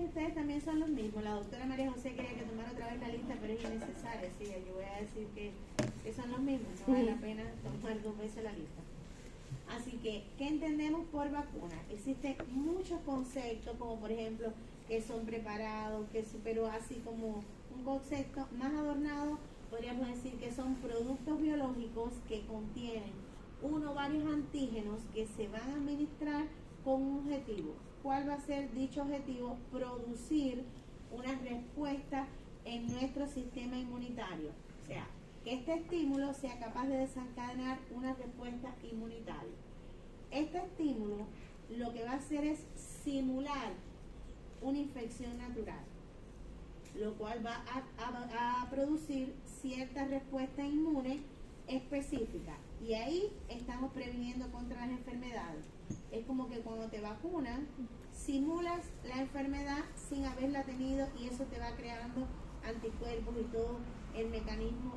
de ustedes también son los mismos. La doctora María José quería que tomara otra vez la lista, pero es innecesaria. Sí, yo voy a decir que son los mismos, no vale la pena tomar 2 veces la lista. Así que, ¿qué entendemos por vacuna? Existen muchos conceptos, como por ejemplo, que son preparados, pero así como un concepto más adornado, podríamos decir que son productos biológicos que contienen uno o varios antígenos que se van a administrar con un objetivo. ¿Cuál va a ser dicho objetivo? Producir una respuesta en nuestro sistema inmunitario. O sea, que este estímulo sea capaz de desencadenar una respuesta inmunitaria. Este estímulo lo que va a hacer es simular una infección natural, lo cual va a producir cierta respuesta inmune específica. Y ahí estamos previniendo contra las enfermedades. Es como que cuando te vacunan, simulas la enfermedad sin haberla tenido y eso te va creando anticuerpos y todo el mecanismo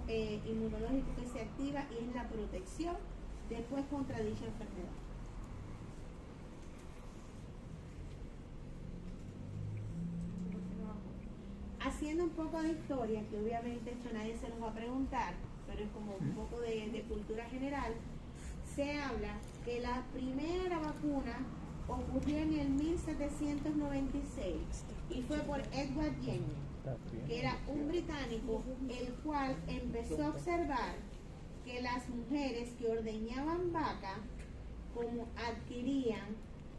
inmunológico que se activa y es la protección después contra dicha enfermedad. Haciendo un poco de historia, que obviamente esto nadie se nos va a preguntar, pero es como un poco de cultura general, se habla que la primera vacuna ocurrió en el 1796 y fue por Edward Jenner, que era un británico, el cual empezó a observar que las mujeres que ordeñaban vaca, como adquirían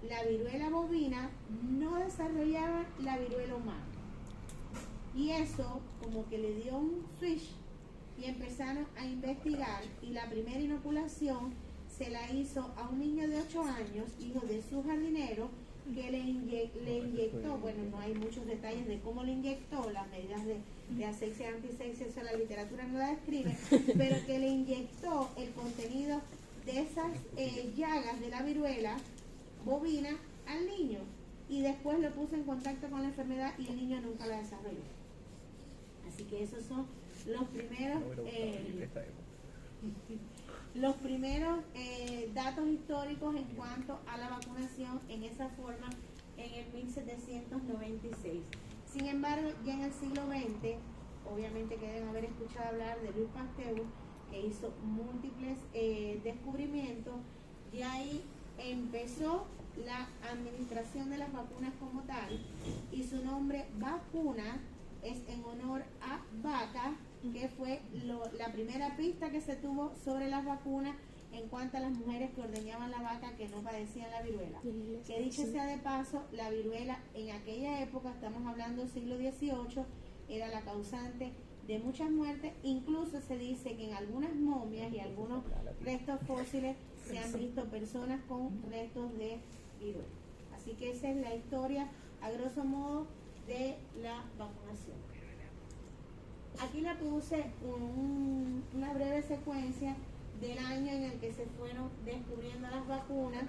la viruela bovina, no desarrollaban la viruela humana. Y eso como que le dio un switch y empezaron a investigar y la primera inoculación se la hizo a un niño de 8 años, hijo de su jardinero, que le inyectó, bueno, no hay muchos detalles de cómo le inyectó, las medidas de asexia y antisexia, eso la literatura no la describe, pero que le inyectó el contenido de esas llagas de la viruela bovina al niño y después lo puso en contacto con la enfermedad y el niño nunca la desarrolló. Así que esos son los primeros datos históricos en cuanto a la vacunación en esa forma en el 1796. Sin embargo, ya en el siglo XX, obviamente que deben haber escuchado hablar de Louis Pasteur, que hizo múltiples descubrimientos, y ahí empezó la administración de las vacunas como tal, y su nombre vacuna es en honor a vaca, que fue la primera pista que se tuvo sobre las vacunas en cuanto a las mujeres que ordeñaban la vaca que no padecían la viruela. Que dicho sea de paso, la viruela en aquella época, estamos hablando del siglo XVIII, era la causante de muchas muertes. Incluso se dice que en algunas momias y algunos restos fósiles se han visto personas con restos de viruela. Así que esa es la historia, a grosso modo, de la vacunación. Aquí le puse una breve secuencia del año en el que se fueron descubriendo las vacunas.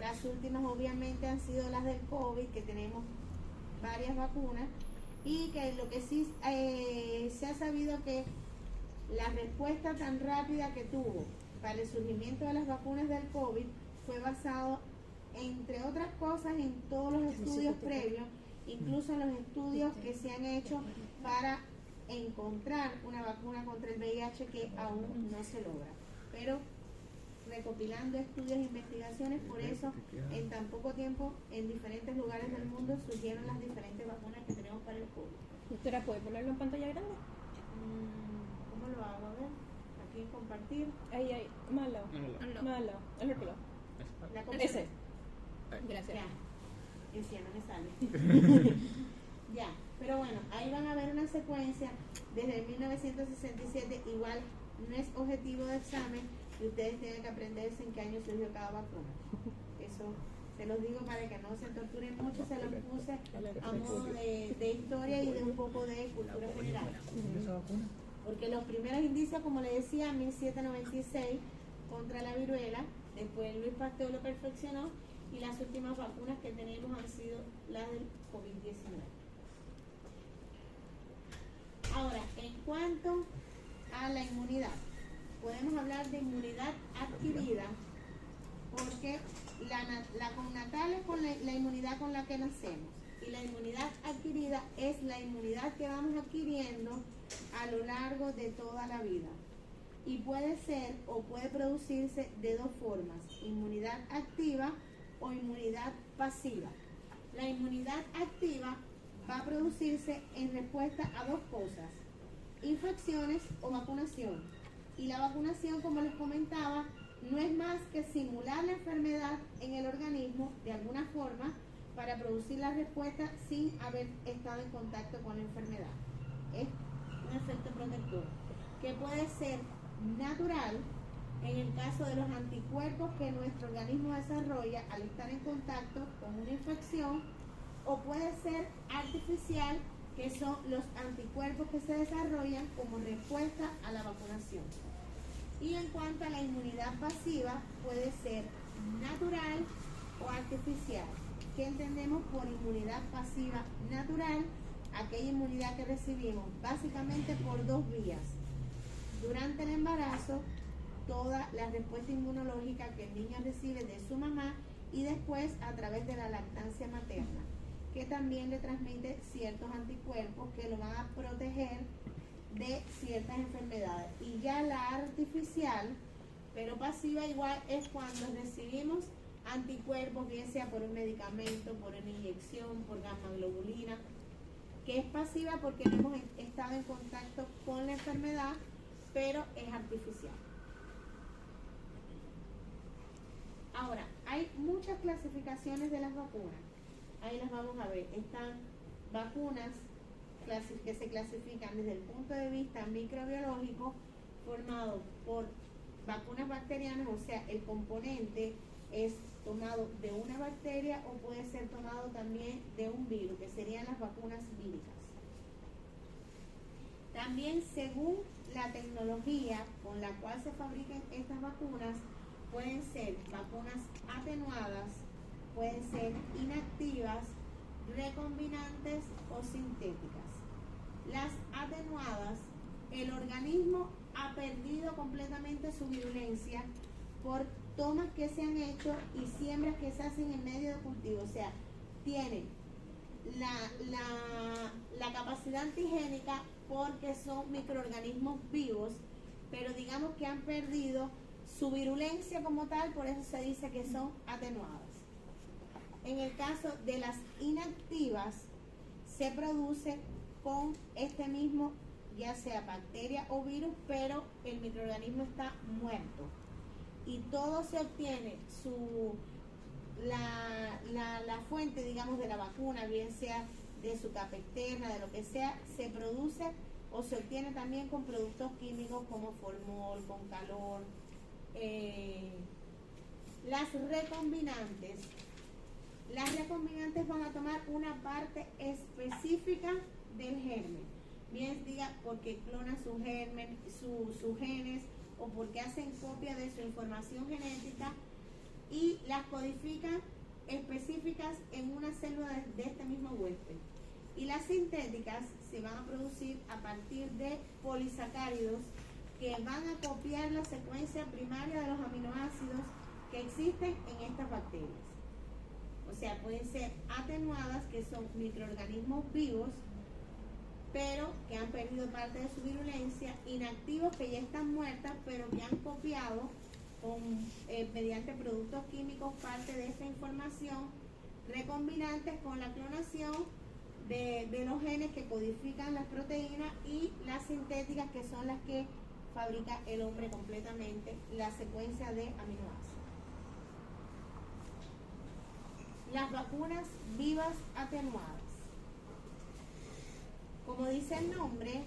Las últimas obviamente han sido las del COVID, que tenemos varias vacunas, y que lo que sí se ha sabido que la respuesta tan rápida que tuvo para el surgimiento de las vacunas del COVID fue basado, entre otras cosas, en todos los estudios previos, incluso en los estudios que se han hecho para encontrar una vacuna contra el VIH, que aún no se logra. Pero recopilando estudios e investigaciones, por eso en tan poco tiempo en diferentes lugares del mundo surgieron las diferentes vacunas que tenemos para el COVID. Doctora, ¿puede ponerlo en pantalla grande? ¿Cómo lo hago? A ver, aquí en compartir. Ahí, más al lado. Más al lado, al otro lado. Ese. Gracias. Ya, ese no me sale. Ya, pero bueno, ahí van a ver una secuencia desde 1967, igual no es objetivo de examen y ustedes tienen que aprenderse en qué año surgió cada vacuna. Eso se los digo para que no se torturen mucho, se los puse a modo de historia y de un poco de cultura general. Porque los primeros indicios, como le decía, 1796 contra la viruela, después Louis Pasteur lo perfeccionó y las últimas vacunas que tenemos han sido las del COVID-19. Ahora, en cuanto a la inmunidad, podemos hablar de inmunidad adquirida, porque la connatal es con la inmunidad con la que nacemos, Y la inmunidad adquirida es la inmunidad que vamos adquiriendo a lo largo de toda la vida. Y puede ser o puede producirse de dos formas, inmunidad activa o inmunidad pasiva. La inmunidad activa va a producirse en respuesta a dos cosas, infecciones o vacunación. Y la vacunación, como les comentaba, no es más que simular la enfermedad en el organismo de alguna forma para producir la respuesta sin haber estado en contacto con la enfermedad. Es un efecto protector que puede ser natural en el caso de los anticuerpos que nuestro organismo desarrolla al estar en contacto con una infección, o puede ser artificial, que son los anticuerpos que se desarrollan como respuesta a la vacunación. Y en cuanto a la inmunidad pasiva, puede ser natural o artificial. ¿Qué entendemos por inmunidad pasiva natural? Aquella inmunidad que recibimos básicamente por dos vías. Durante el embarazo, toda la respuesta inmunológica que el niño recibe de su mamá, y después a través de la lactancia materna, que también le transmite ciertos anticuerpos que lo van a proteger de ciertas enfermedades. Y ya la artificial, pero pasiva igual, es cuando recibimos anticuerpos, bien sea por un medicamento, por una inyección, por gamma globulina, que es pasiva porque no hemos estado en contacto con la enfermedad, pero es artificial. Ahora, hay muchas clasificaciones de las vacunas. Ahí las vamos a ver. Están vacunas que se clasifican desde el punto de vista microbiológico, formado por vacunas bacterianas, o sea, el componente es tomado de una bacteria o puede ser tomado también de un virus, que serían las vacunas víricas. También, según la tecnología con la cual se fabrican estas vacunas, pueden ser vacunas atenuadas, pueden ser inactivas, recombinantes o sintéticas. Las atenuadas, el organismo ha perdido completamente su virulencia por tomas que se han hecho y siembras que se hacen en medio de cultivo. O sea, tienen la capacidad antigénica porque son microorganismos vivos, pero digamos que han perdido su virulencia como tal, por eso se dice que son atenuadas. En el caso de las inactivas, se produce con este mismo, ya sea bacteria o virus, pero el microorganismo está muerto. Y todo se obtiene, la fuente, digamos, de la vacuna, bien sea de su capa externa, de lo que sea, se produce o se obtiene también con productos químicos como formol, con calor. Las recombinantes van a tomar una parte específica del germen, bien diga porque clonan sus genes o porque hacen copia de su información genética y las codifican específicas en una célula de este mismo huésped. Y las sintéticas se van a producir a partir de polisacáridos que van a copiar la secuencia primaria de los aminoácidos que existen en estas bacterias. O sea, pueden ser atenuadas, que son microorganismos vivos, pero que han perdido parte de su virulencia, inactivos, que ya están muertas, pero que han copiado mediante productos químicos parte de esta información, recombinantes con la clonación de los genes que codifican las proteínas, y las sintéticas, que son las que fabrica el hombre completamente, la secuencia de aminoácidos. Las vacunas vivas atenuadas. Como dice el nombre,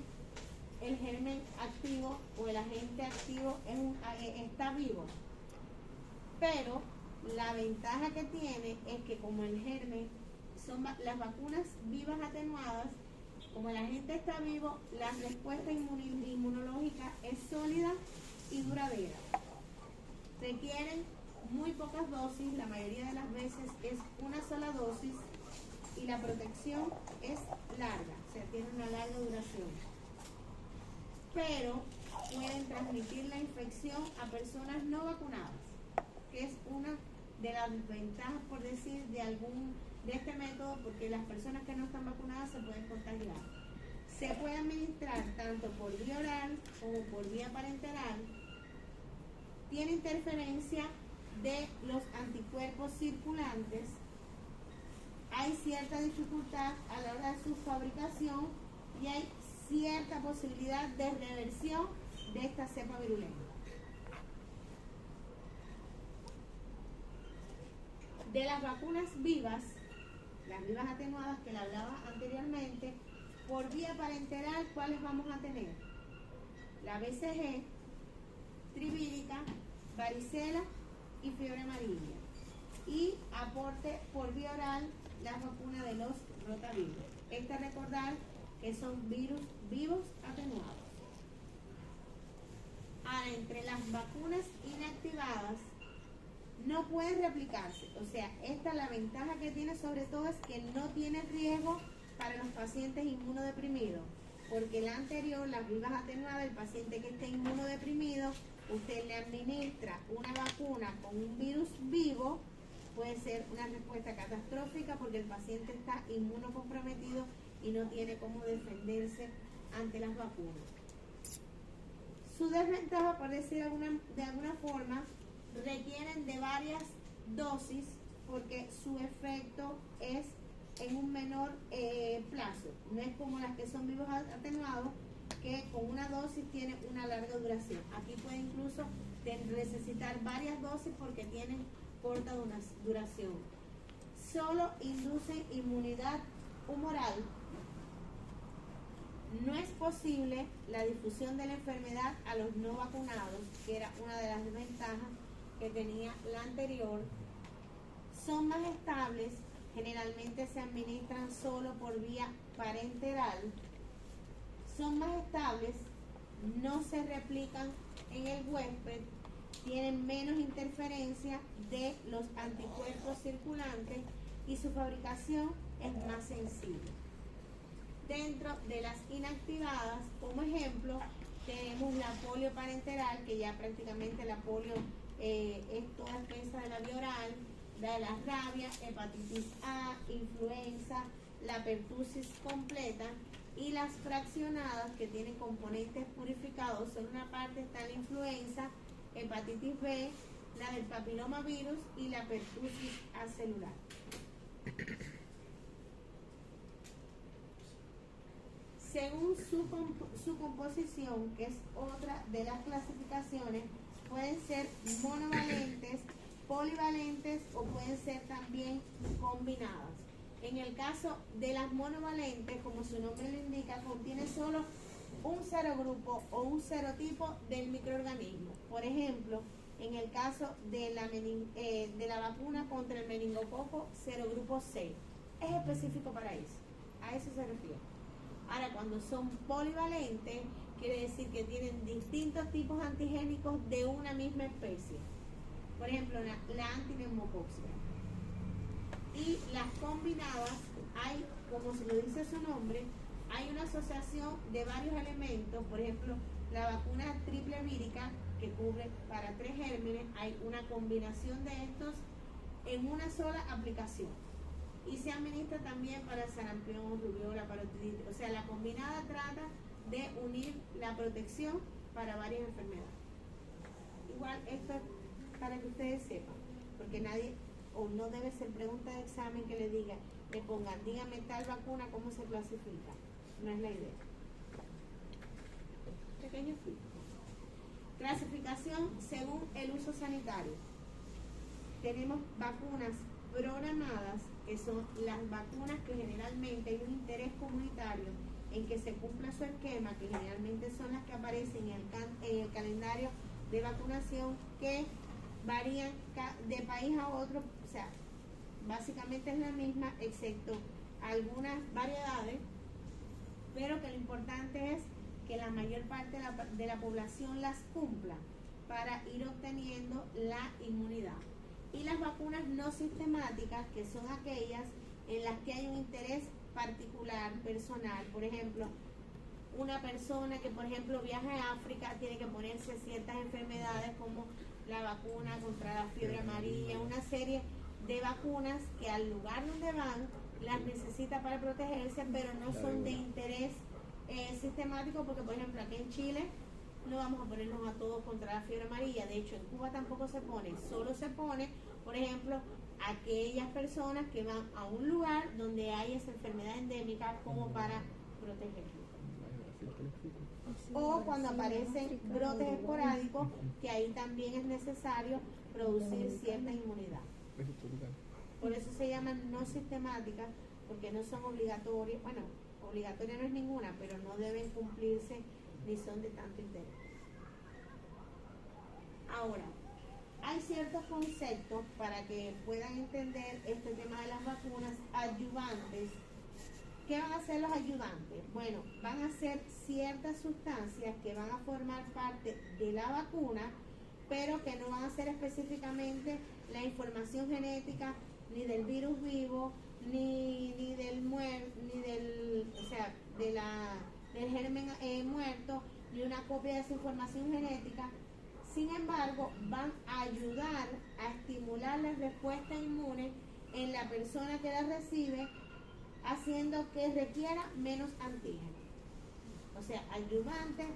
el germen activo o el agente activo está vivo. Pero la ventaja que tiene es que como el germen son las vacunas vivas atenuadas, como el agente está vivo, la respuesta inmunológica es sólida y duradera. Requieren muy pocas dosis, la mayoría de las veces es una sola dosis, y la protección es larga, o sea, tiene una larga duración. Pero pueden transmitir la infección a personas no vacunadas, que es una de las ventajas, por decir, de de este método porque las personas que no están vacunadas se pueden contagiar. Se puede administrar tanto por vía oral como por vía parenteral. Tiene interferencia de los anticuerpos circulantes. Hay cierta dificultad a la hora de su fabricación y hay cierta posibilidad de reversión de esta cepa virulenta. De las vacunas vivas, las vivas atenuadas que le hablaba anteriormente, por vía parenteral, ¿cuáles vamos a tener? La BCG, trivírica, varicela y fiebre amarilla. Y aporte por vía oral las vacunas de los rotavirus. Recordar que son virus vivos atenuados. Ahora, entre las vacunas inactivadas, no pueden replicarse. O sea, esta la ventaja que tiene sobre todo es que no tiene riesgo para los pacientes inmunodeprimidos. Porque la anterior, las vivas atenuadas, el paciente que esté inmunodeprimido, usted le administra una vacuna con un virus vivo, puede ser una respuesta catastrófica porque el paciente está inmunocomprometido y no tiene cómo defenderse ante las vacunas. Su desventaja, por decir de alguna forma, requieren de varias dosis porque su efecto es en un menor plazo. No es como las que son vivos atenuados, que con una dosis tiene una larga duración. Aquí puede incluso necesitar varias dosis porque tienen corta duración. Solo inducen inmunidad humoral. No es posible la difusión de la enfermedad a los no vacunados, que era una de las desventajas que tenía la anterior. Son más estables, generalmente se administran solo por vía parenteral. Son más estables, no se replican en el huésped, tienen menos interferencia de los anticuerpos circulantes y su fabricación es más sencilla. Dentro de las inactivadas, como ejemplo, tenemos la polio parenteral, que ya prácticamente la polio es toda espesa de la vía oral, la de las rabias, hepatitis A, influenza, la pertusis completa, y las fraccionadas que tienen componentes purificados. En una parte está la influenza, hepatitis B, la del papilomavirus y la pertusis acelular. Según su composición, que es otra de las clasificaciones, pueden ser monovalentes, polivalentes o pueden ser también combinadas. En el caso de las monovalentes, como su nombre lo indica, contiene solo un serogrupo o un serotipo del microorganismo. Por ejemplo, en el caso de la vacuna contra el meningococo, serogrupo C, es específico para eso, a eso se refiere. Ahora, cuando son polivalentes, quiere decir que tienen distintos tipos antigénicos de una misma especie. Por ejemplo, la antineumococcus. Y las combinadas, hay, como se lo dice su nombre, hay una asociación de varios elementos. Por ejemplo, la vacuna triple vírica, que cubre para 3 gérmenes, hay una combinación de estos en una sola aplicación. Y se administra también para sarampión, rubiola, parotiditis. O sea, la combinada trata de unir la protección para varias enfermedades. Igual, esto es para que ustedes sepan, porque nadie, o no debe ser pregunta de examen que le pongan, dígame tal vacuna, ¿cómo se clasifica? No es la idea. Pequeño filtro. Clasificación según el uso sanitario. Tenemos vacunas programadas, que son las vacunas que generalmente hay un interés comunitario en que se cumpla su esquema, que generalmente son las que aparecen en el calendario de vacunación, que varían de país a otro. O sea, básicamente es la misma, excepto algunas variedades, pero que lo importante es que la mayor parte de la población las cumpla para ir obteniendo la inmunidad. Y las vacunas no sistemáticas, que son aquellas en las que hay un interés particular, personal. Por ejemplo, una persona que, por ejemplo, viaja a África, tiene que ponerse ciertas enfermedades como la vacuna contra la fiebre amarilla, una serie de vacunas que al lugar donde van las necesita para protegerse, pero no son de interés sistemático, porque por ejemplo aquí en Chile no vamos a ponernos a todos contra la fiebre amarilla. De hecho en Cuba tampoco se pone, solo se pone, por ejemplo, aquellas personas que van a un lugar donde hay esa enfermedad endémica como para protegerlos. O cuando aparecen brotes esporádicos, que ahí también es necesario producir cierta inmunidad. Por eso se llaman no sistemáticas, porque no son obligatorias. Bueno, obligatoria no es ninguna, pero no deben cumplirse ni son de tanto interés. Ahora, hay ciertos conceptos para que puedan entender este tema de las vacunas adyuvantes. ¿Qué van a hacer los ayudantes? Bueno, van a ser ciertas sustancias que van a formar parte de la vacuna, pero que no van a ser específicamente la información genética ni del virus vivo, ni del del germen muerto, ni una copia de esa información genética. Sin embargo, van a ayudar a estimular la respuesta inmune en la persona que la recibe, haciendo que requiera menos antígenos. O sea, ayudantes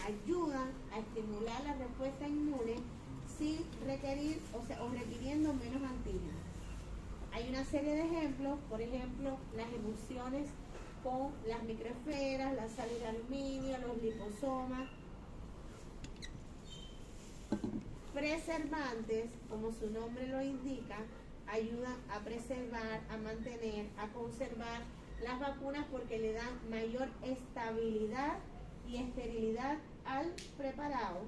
ayudan a estimular la respuesta inmune sin requerir, o requiriendo menos antígenos. Hay una serie de ejemplos, por ejemplo, las emulsiones con las microesferas, la sal de aluminio, los liposomas. Preservantes, como su nombre lo indica, ayudan a preservar, a mantener, a conservar las vacunas porque le dan mayor estabilidad y esterilidad al preparado.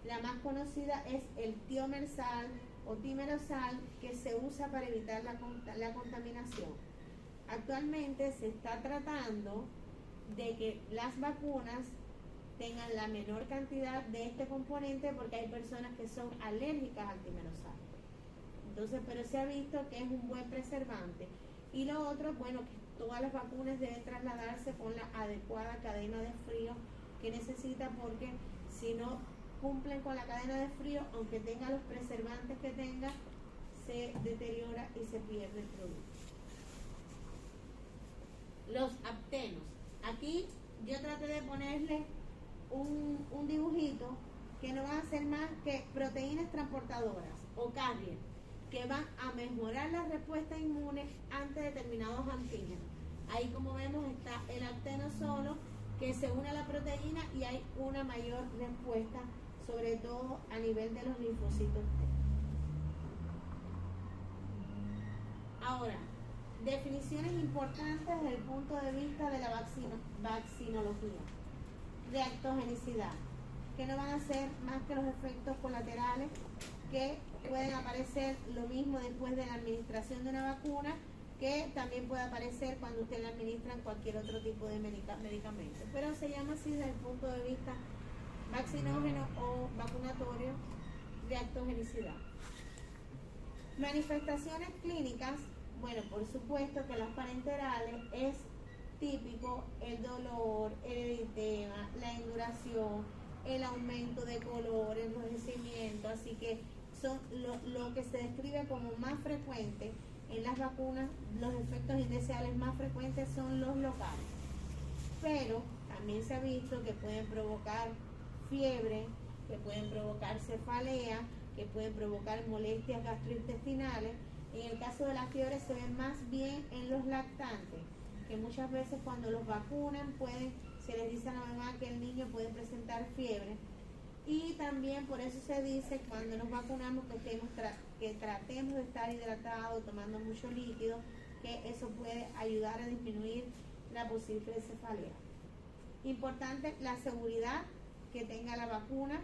La más conocida es el tiomersal o timerosal, que se usa para evitar la contaminación. Actualmente se está tratando de que las vacunas tengan la menor cantidad de este componente porque hay personas que son alérgicas al timerosal. Entonces, pero se ha visto que es un buen preservante. Y lo otro, bueno, que todas las vacunas deben trasladarse con la adecuada cadena de frío que necesita, porque si no cumplen con la cadena de frío, aunque tenga los preservantes que tenga, se deteriora y se pierde el producto. Los aptenos. Aquí yo traté de ponerle un dibujito que no van a ser más que proteínas transportadoras o carrier, que van a mejorar la respuesta inmune ante determinados antígenos. Ahí, como vemos, está el apteno solo, que se une a la proteína y hay una mayor respuesta, sobre todo a nivel de los linfocitos T. Ahora, definiciones importantes desde el punto de vista de la vaccinología. Reactogenicidad, que no van a ser más que los efectos colaterales que pueden aparecer, lo mismo después de la administración de una vacuna, que también puede aparecer cuando usted le administran cualquier otro tipo de medicamento. Pero se llama así desde el punto de vista vaccinógeno o vacunatorio, reactogenicidad. Manifestaciones clínicas, bueno, por supuesto que las parenterales es típico el dolor, el eritema, la induración, el aumento de color, el enrojecimiento, así que son lo que se describe como más frecuente en las vacunas. Los efectos indeseables más frecuentes son los locales, pero también se ha visto que pueden provocar fiebre, que pueden provocar cefalea, que pueden provocar molestias gastrointestinales. En el caso de la fiebre se ve más bien en los lactantes, que muchas veces cuando los vacunan se les dice a la mamá que el niño puede presentar fiebre. Y también por eso se dice cuando nos vacunamos que tratemos de estar hidratados, tomando mucho líquido, que eso puede ayudar a disminuir la posible cefalea. Importante la seguridad que tenga la vacuna,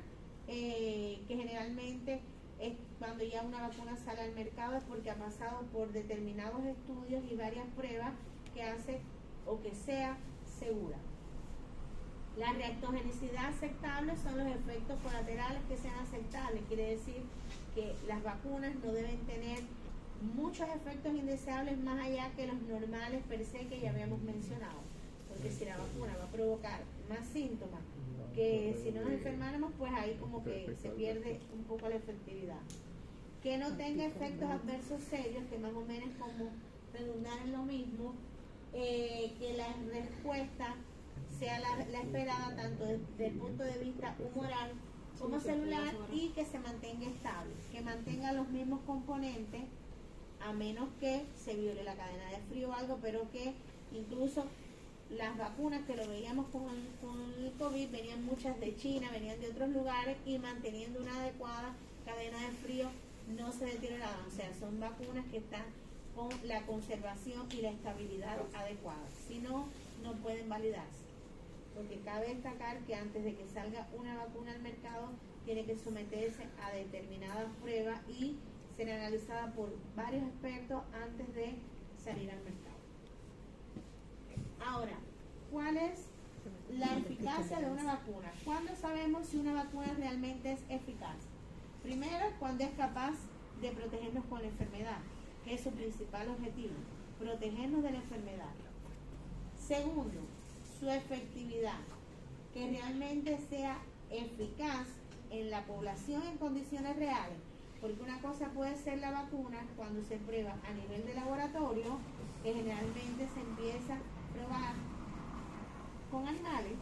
que generalmente es cuando ya una vacuna sale al mercado es porque ha pasado por determinados estudios y varias pruebas que hace o que sea segura. La reactogenicidad aceptable son los efectos colaterales que sean aceptables. Quiere decir que las vacunas no deben tener muchos efectos indeseables más allá que los normales per se que ya habíamos mencionado. Porque si la vacuna va a provocar más síntomas que si no nos enfermáramos, pues ahí como que se pierde un poco la efectividad. que no tenga efectos adversos serios, que más o menos como redundar en lo mismo, que la respuesta sea la esperada tanto desde el punto de vista humoral como celular y que se mantenga estable, que mantenga los mismos componentes a menos que se viole la cadena de frío o algo, pero que incluso las vacunas que lo veíamos con el COVID venían muchas de China, venían de otros lugares y manteniendo una adecuada cadena de frío no se deterioraban, o sea, son vacunas que están con la conservación y la estabilidad adecuada, si no, no pueden validarse. Porque cabe destacar que antes de que salga una vacuna al mercado tiene que someterse a determinadas pruebas y ser analizada por varios expertos antes de salir al mercado. Ahora, ¿cuál es la eficacia de una vacuna? ¿Cuándo sabemos si una vacuna realmente es eficaz? Primero, cuando es capaz de protegernos con la enfermedad, que es su principal objetivo, protegernos de la enfermedad. Segundo, su efectividad, que realmente sea eficaz en la población en condiciones reales, porque una cosa puede ser la vacuna cuando se prueba a nivel de laboratorio, que generalmente se empieza a probar con animales,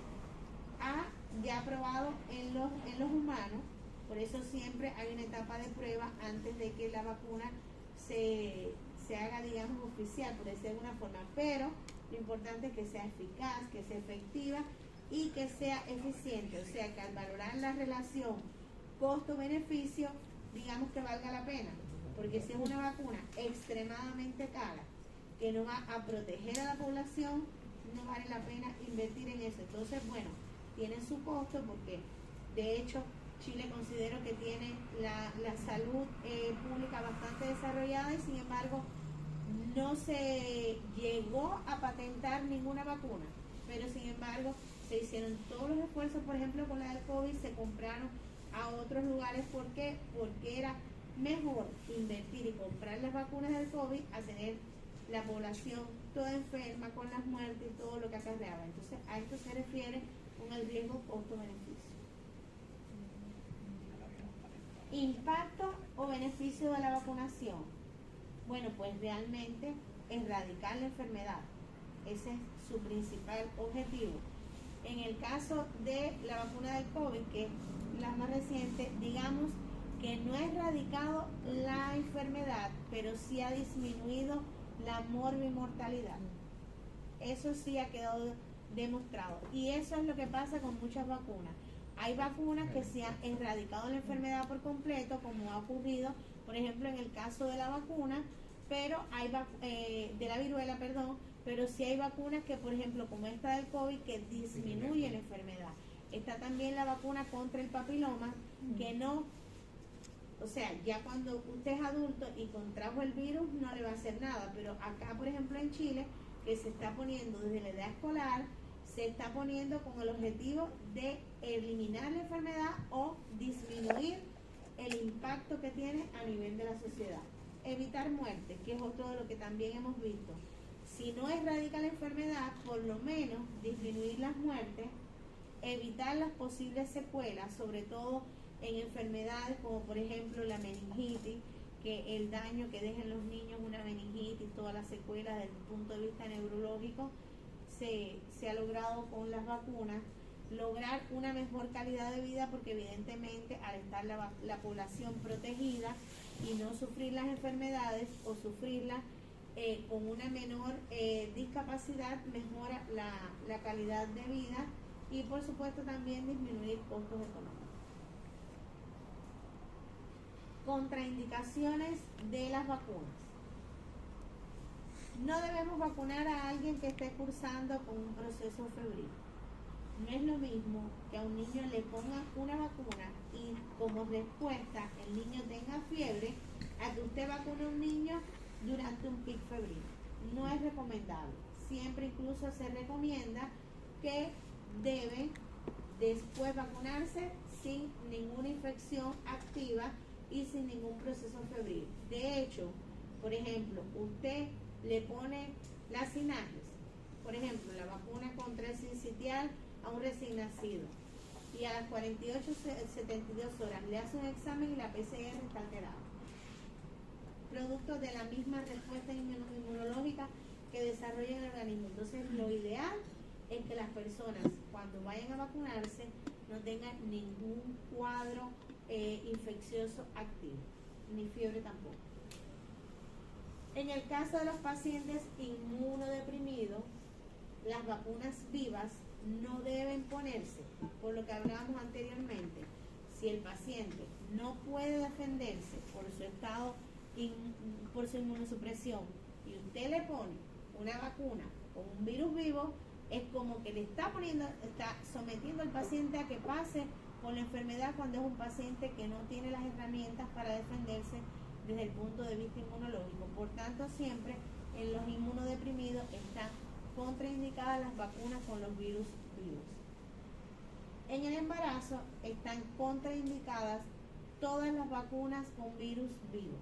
a ya probado en los humanos. Por eso siempre hay una etapa de prueba antes de que la vacuna se haga, digamos, oficial, por decir de alguna forma, pero lo importante es que sea eficaz, que sea efectiva y que sea eficiente, o sea que al valorar la relación costo-beneficio, digamos que valga la pena, porque si es una vacuna extremadamente cara, que no va a proteger a la población, no vale la pena invertir en eso. Entonces, bueno, tiene su costo porque de hecho Chile considero que tiene la salud pública bastante desarrollada y sin embargo no se llegó a patentar ninguna vacuna, pero sin embargo se hicieron todos los esfuerzos, por ejemplo con la del COVID se compraron a otros lugares. ¿Por qué? Porque era mejor invertir y comprar las vacunas del COVID a tener la población toda enferma con las muertes y todo lo que acarreaba. Entonces a esto se refiere con el riesgo costo-beneficio. Impacto o beneficio de la vacunación. Bueno, pues realmente erradicar la enfermedad. Ese es su principal objetivo. En el caso de la vacuna del COVID, que es la más reciente, digamos que no ha erradicado la enfermedad, pero sí ha disminuido la morbimortalidad. Eso sí ha quedado demostrado. Y eso es lo que pasa con muchas vacunas. Hay vacunas que se han erradicado la enfermedad por completo, como ha ocurrido, por ejemplo, en el caso de la vacuna, pero hay de la viruela, perdón, pero sí hay vacunas que, por ejemplo, como esta del COVID, que disminuye la enfermedad. Está también la vacuna contra el papiloma, que no, o sea, ya cuando usted es adulto y contrajo el virus, no le va a hacer nada, pero acá, por ejemplo, en Chile, que se está poniendo desde la edad escolar, se está poniendo con el objetivo de eliminar la enfermedad o disminuir el impacto que tiene a nivel de la sociedad. Evitar muerte, que es otro de lo que también hemos visto. Si no erradica la enfermedad, por lo menos disminuir las muertes, evitar las posibles secuelas, sobre todo en enfermedades como por ejemplo la meningitis, que el daño que dejan los niños una meningitis, todas las secuelas desde el punto de vista neurológico, se ha logrado con las vacunas, lograr una mejor calidad de vida porque evidentemente al estar la población protegida y no sufrir las enfermedades o sufrirlas con una menor discapacidad, mejora la calidad de vida y por supuesto también disminuir costos económicos. Contraindicaciones de las vacunas. No debemos vacunar a alguien que esté cursando con un proceso febril. No es lo mismo que a un niño le pongan una vacuna y como respuesta el niño tenga fiebre, a que usted vacune a un niño durante un pic febril. No es recomendable. Siempre incluso se recomienda que debe después vacunarse sin ninguna infección activa y sin ningún proceso febril. De hecho, por ejemplo, usted le pone las sinajes, por ejemplo, la vacuna contra el sincitial a un recién nacido y a las 48-72 horas le hace un examen y la PCR está alterada. producto de la misma respuesta inmunológica que desarrolla el organismo. Entonces, lo ideal es que las personas, cuando vayan a vacunarse, no tengan ningún cuadro infeccioso activo, ni fiebre tampoco. En el caso de los pacientes inmunodeprimidos, las vacunas vivas no deben ponerse, por lo que hablábamos anteriormente. Si el paciente no puede defenderse por su estado, por su inmunosupresión, y usted le pone una vacuna con un virus vivo, es como que le está sometiendo al paciente a que pase con la enfermedad cuando es un paciente que no tiene las herramientas para defenderse desde el punto de vista inmunológico. Por tanto, siempre en los inmunodeprimidos están contraindicadas las vacunas con los virus vivos. En el embarazo están contraindicadas todas las vacunas con virus vivos.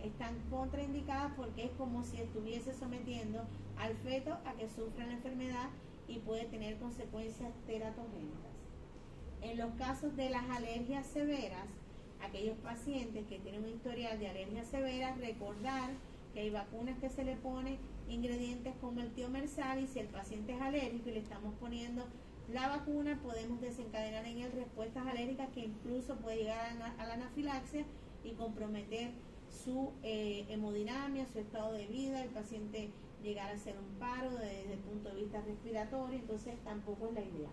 Están contraindicadas porque es como si estuviese sometiendo al feto a que sufra la enfermedad y puede tener consecuencias teratogénicas. En los casos de las alergias severas, aquellos pacientes que tienen un historial de alergias severas, recordar que hay vacunas que se le ponen ingredientes como el tiomersal, y si el paciente es alérgico y le estamos poniendo la vacuna, podemos desencadenar en él respuestas alérgicas que incluso puede llegar a la anafilaxia y comprometer su hemodinamia, su estado de vida, el paciente llegar a hacer un paro desde el punto de vista respiratorio. Entonces tampoco es la idea.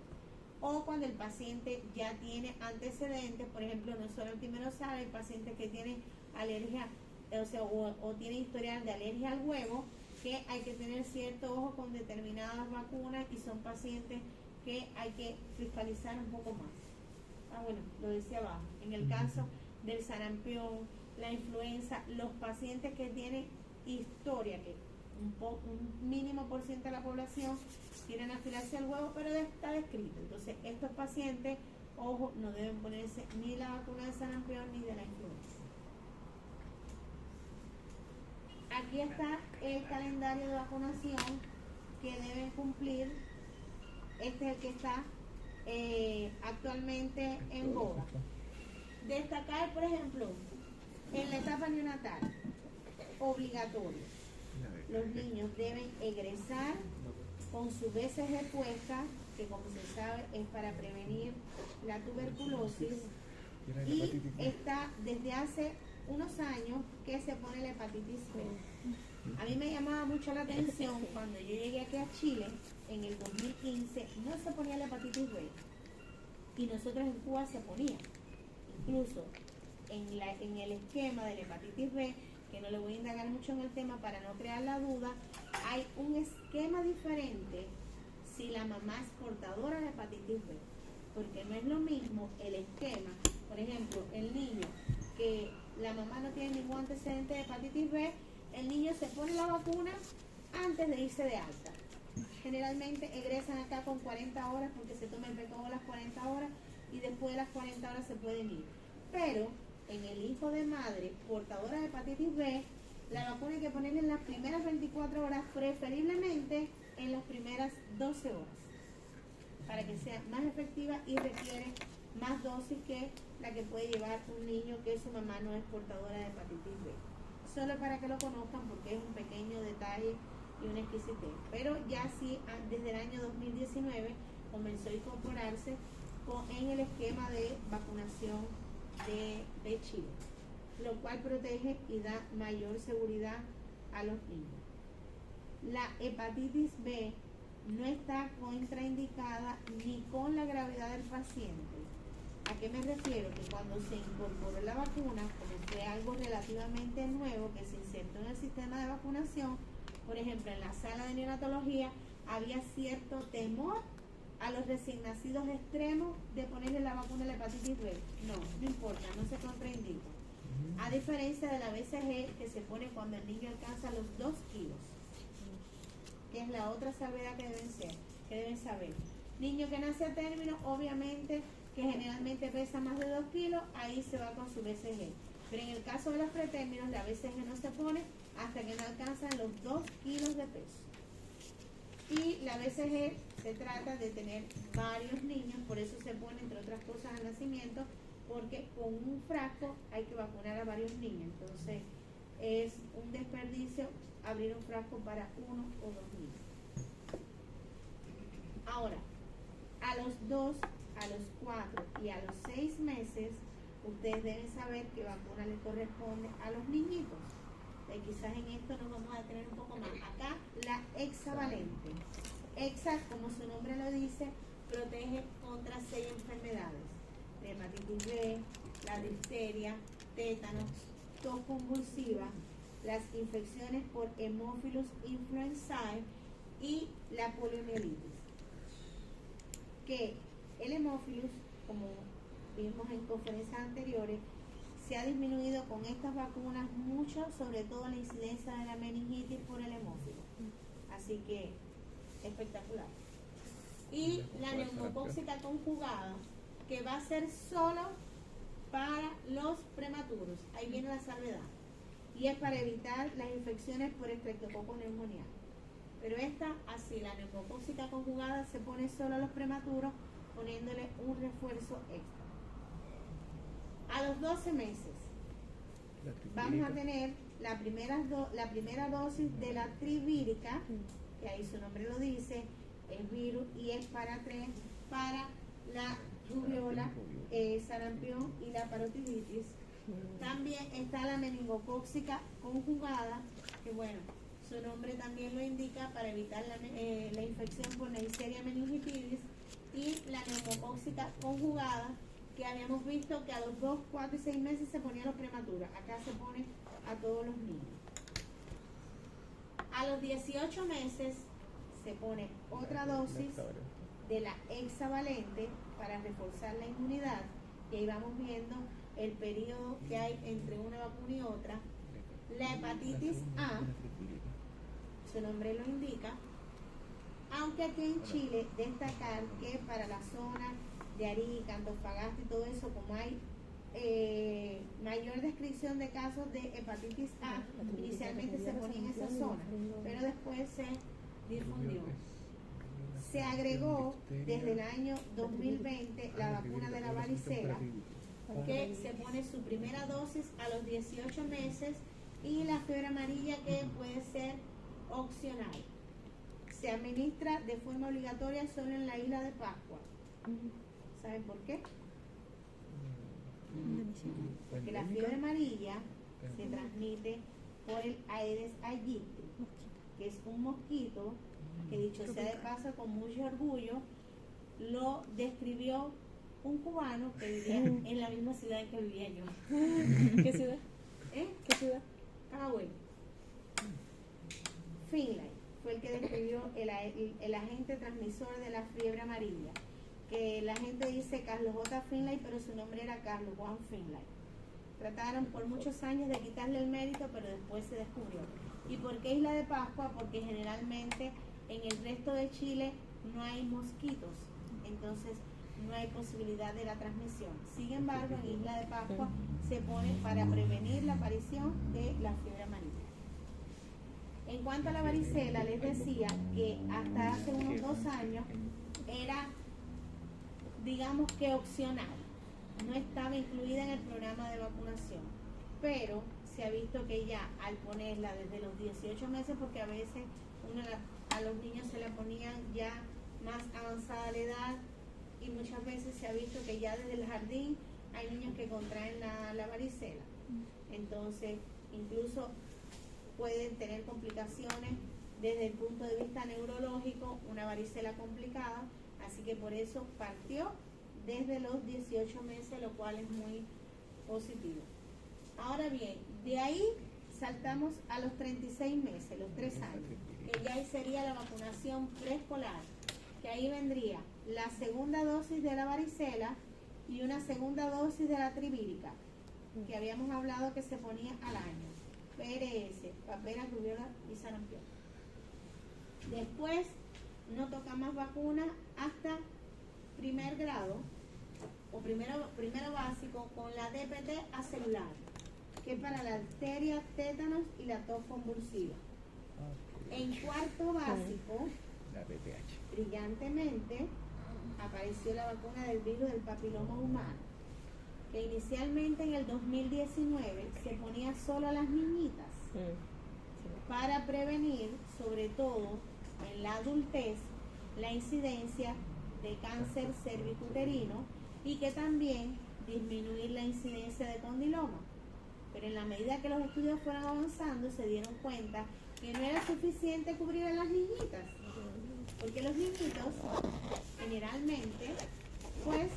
O cuando el paciente ya tiene antecedentes, por ejemplo, no solo el timerosal, hay pacientes que tienen alergia, o tienen historial de alergia al huevo, que hay que tener cierto ojo con determinadas vacunas, y son pacientes que hay que fiscalizar un poco más. Bueno, lo decía abajo. En el caso del sarampión, la influenza, los pacientes que tienen historia, que un mínimo por ciento de la población tienen anafilaxia al huevo, pero está descrito. Entonces, estos pacientes, ojo, no deben ponerse ni la vacuna de sarampión ni de la influenza. Aquí está el calendario de vacunación que deben cumplir. Este es el que está actualmente en boga. Destacar, por ejemplo, en la etapa neonatal, obligatorio. Los niños deben egresar con su BCG puesta, que como se sabe es para prevenir la tuberculosis, y está desde hace unos años que se pone la hepatitis B. A mí me llamaba mucho la atención cuando yo llegué aquí a Chile en el 2015, no se ponía la hepatitis B, y nosotros en Cuba se ponía. Incluso en el esquema de la hepatitis B, que no le voy a indagar mucho en el tema para no crear la duda, hay un esquema diferente si la mamá es portadora de hepatitis B, porque no es lo mismo el esquema. Por ejemplo, el niño que la mamá no tiene ningún antecedente de hepatitis B, el niño se pone la vacuna antes de irse de alta. Generalmente egresan acá con 40 horas porque se toma el PKO a las 40 horas y después de las 40 horas se pueden ir. Pero en el hijo de madre portadora de hepatitis B, la vacuna hay que ponerla en las primeras 24 horas, preferiblemente en las primeras 12 horas, para que sea más efectiva y requiere más dosis que la que puede llevar un niño que su mamá no es portadora de hepatitis B. Solo para que lo conozcan, porque es un pequeño detalle y una exquisitez. Pero ya sí, desde el año 2019 comenzó a incorporarse en el esquema de vacunación de Chile, lo cual protege y da mayor seguridad a los niños. La hepatitis B no está contraindicada ni con la gravedad del paciente. ¿A qué me refiero? Que cuando se incorporó la vacuna, como fue algo relativamente nuevo que se insertó en el sistema de vacunación, por ejemplo, en la sala de neonatología había cierto temor a los recién nacidos extremos de ponerle la vacuna de la hepatitis B. No importa, no se contraindica. A diferencia de la BCG, que se pone cuando el niño alcanza los 2 kilos, que es la otra salvedad que deben saber. Niño que nace a término, obviamente, que generalmente pesa más de 2 kilos, ahí se va con su BCG. Pero en el caso de los pretérminos, la BCG no se pone hasta que no alcanzan los 2 kilos de peso. Y la BCG se trata de tener varios niños, por eso se pone, entre otras cosas, al nacimiento, porque con un frasco hay que vacunar a varios niños. Entonces, es un desperdicio abrir un frasco para 1 o 2 niños. Ahora, a los 2, a los 4 y a los 6 meses, ustedes deben saber qué vacuna le corresponde a los niñitos. Quizás en esto nos vamos a detener un poco más. Acá, la hexavalente. Hexa, como su nombre lo dice, protege contra 6 enfermedades: la hepatitis B, la difteria, tétanos, tos convulsiva, las infecciones por Haemophilus influenzae y la poliomielitis. Que el Haemophilus, como vimos en conferencias anteriores, se ha disminuido con estas vacunas mucho, sobre todo la incidencia de la meningitis por el hemófilo. Así que, espectacular. Y la neumocóxica conjugada, que va a ser solo para los prematuros. Ahí viene la salvedad. Y es para evitar las infecciones por estreptococo neumoniano. Pero esta, así, la neumocóxica conjugada se pone solo a los prematuros, poniéndole un refuerzo extra. A los 12 meses vamos a tener la primera dosis de la trivírica, que ahí su nombre lo dice, el virus, y es para la rubiola, sarampión y la parotiditis. También está la meningocóxica conjugada, que bueno, su nombre también lo indica, para evitar la infección por Neisseria meningitidis, y la neumocóxica conjugada, que habíamos visto que a los 2, 4 y 6 meses se ponía a los prematuros. Acá se pone a todos los niños. A los 18 meses se pone otra dosis de la hexavalente para reforzar la inmunidad, y ahí vamos viendo el periodo que hay entre una vacuna y otra. La hepatitis A, su nombre lo indica, aunque aquí en Chile destacar que para la zona de Arica, Antofagasta y todo eso, como hay mayor descripción de casos de hepatitis A, inicialmente se ponía en esa zona, pero después se difundió. Se agregó desde el año 2020 la vacuna de la varicela, que se pone su primera dosis a los 18 meses, y la fiebre amarilla, que puede ser opcional. Se administra de forma obligatoria solo en la isla de Pascua. ¿Saben por qué? Porque la fiebre amarilla se transmite por el Aedes aegypti, que es un mosquito que, dicho sea de paso, con mucho orgullo, lo describió un cubano que vivía en la misma ciudad en que vivía yo. ¿Qué ciudad? ¿Qué ciudad? Camagüey. Finlay fue el que describió el agente transmisor de la fiebre amarilla, que la gente dice Carlos J. Finlay, pero su nombre era Carlos Juan Finlay. Trataron por muchos años de quitarle el mérito, pero después se descubrió. ¿Y por qué Isla de Pascua? Porque generalmente en el resto de Chile no hay mosquitos, entonces no hay posibilidad de la transmisión. Sin embargo, en Isla de Pascua se pone para prevenir la aparición de la fiebre amarilla. En cuanto a la varicela, les decía que hasta hace unos 2 años era, digamos que opcional, no estaba incluida en el programa de vacunación, pero se ha visto que ya al ponerla desde los 18 meses, porque a veces a los niños se la ponían ya más avanzada la edad, y muchas veces se ha visto que ya desde el jardín hay niños que contraen la varicela. Entonces, incluso pueden tener complicaciones desde el punto de vista neurológico, una varicela complicada, así que por eso partió desde los 18 meses, lo cual es muy positivo. Ahora bien, de ahí saltamos a los 36 meses, los 3 años, que ya ahí sería la vacunación preescolar, que ahí vendría la segunda dosis de la varicela y una segunda dosis de la trivírica, que habíamos hablado que se ponía al año. PRS, papera, rubiola y sarampión. Después no toca más vacunas hasta primer grado o primero básico, con la DPT acelular, que es para la difteria, tétanos y la tos convulsiva. En cuarto básico, brillantemente apareció la vacuna del virus del papiloma humano, que inicialmente en el 2019 se ponía solo a las niñitas para prevenir, sobre todo en la adultez, la incidencia de cáncer cervicuterino y que también disminuir la incidencia de condiloma. Pero en la medida que los estudios fueron avanzando se dieron cuenta que no era suficiente cubrir a las niñitas, porque los niñitos generalmente pues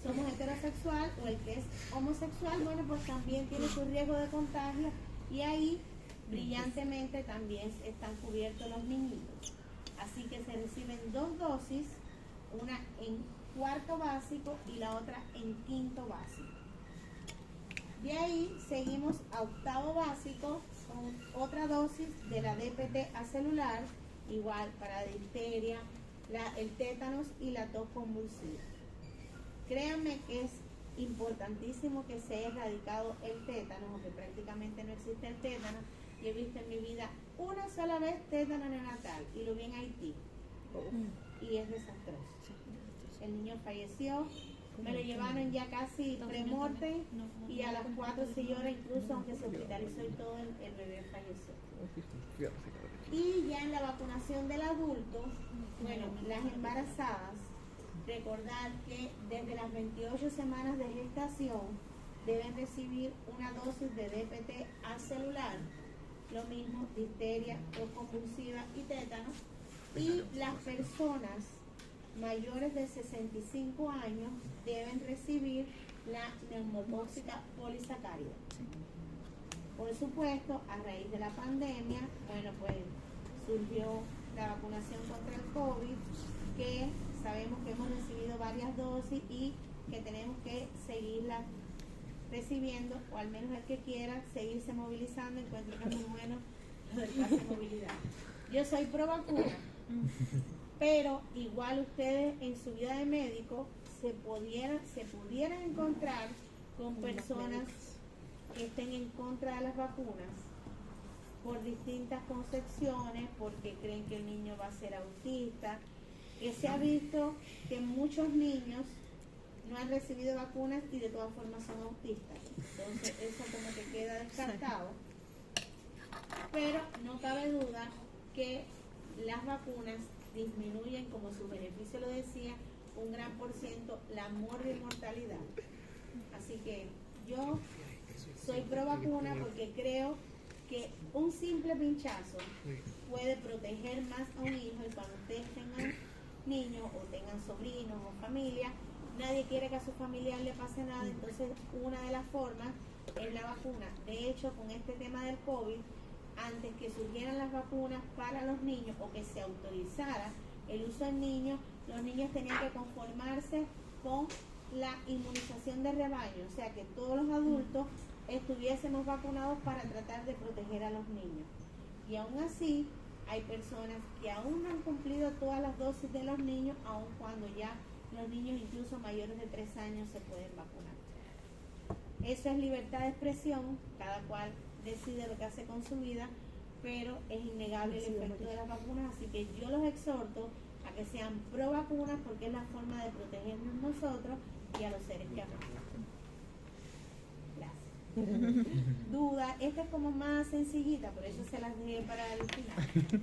somos heterosexual, o el que es homosexual, bueno, pues también tiene su riesgo de contagio, y ahí brillantemente también están cubiertos los niñitos. Así que se reciben 2 dosis, una en 4º básico y la otra en 5º básico. De ahí seguimos a 8º básico con otra dosis de la DPT acelular, igual para la difteria, el tétanos y la tos convulsiva. Créanme que es importantísimo que se haya erradicado el tétano, aunque prácticamente no existe el tétano. Yo he visto en mi vida una sola vez tétano neonatal y lo vi en Haití. Y es desastroso. El niño falleció, me lo llevaron ya casi premorte y a las 4 horas incluso, aunque se hospitalizó y todo, el bebé falleció. Y ya en la vacunación del adulto, bueno, las embarazadas, recordar que desde las 28 semanas de gestación deben recibir una dosis de DPT acelular, lo mismo difteria, tos convulsiva y tétano, y las personas mayores de 65 años deben recibir la neumotóxica polisacárida. Por supuesto, a raíz de la pandemia, bueno, pues surgió la vacunación contra el COVID, que sabemos que hemos recibido varias dosis y que tenemos que seguirla recibiendo, o al menos el que quiera seguirse movilizando. Encuentro que es muy bueno lo del pase de movilidad. Yo soy pro vacuna, pero igual ustedes en su vida de médico se pudieran encontrar con personas que estén en contra de las vacunas por distintas concepciones, porque creen que el niño va a ser autista, que se ha visto que muchos niños no han recibido vacunas y de todas formas son autistas. Entonces eso como que queda descartado. Pero no cabe duda que las vacunas disminuyen, como su beneficio lo decía, un gran por ciento la mortalidad. Así que yo soy pro vacuna porque creo que un simple pinchazo puede proteger más a un hijo, y cuando ustedes tengan niños o tengan sobrinos o familia, nadie quiere que a su familiar le pase nada. Entonces una de las formas es la vacuna. De hecho, con este tema del COVID, antes que surgieran las vacunas para los niños o que se autorizara el uso en niños, los niños tenían que conformarse con la inmunización de rebaño, o sea que todos los adultos estuviésemos vacunados para tratar de proteger a los niños. Y aún así hay personas que aún no han cumplido todas las dosis de los niños, aun cuando ya los niños incluso mayores de 3 años se pueden vacunar. Eso es libertad de expresión, cada cual decide lo que hace con su vida, pero es innegable el efecto de las vacunas, así que yo los exhorto a que sean pro vacunas, porque es la forma de protegernos nosotros y a los seres que amamos. Gracias. Duda, esta es como más sencillita, por eso se las dejé para el final.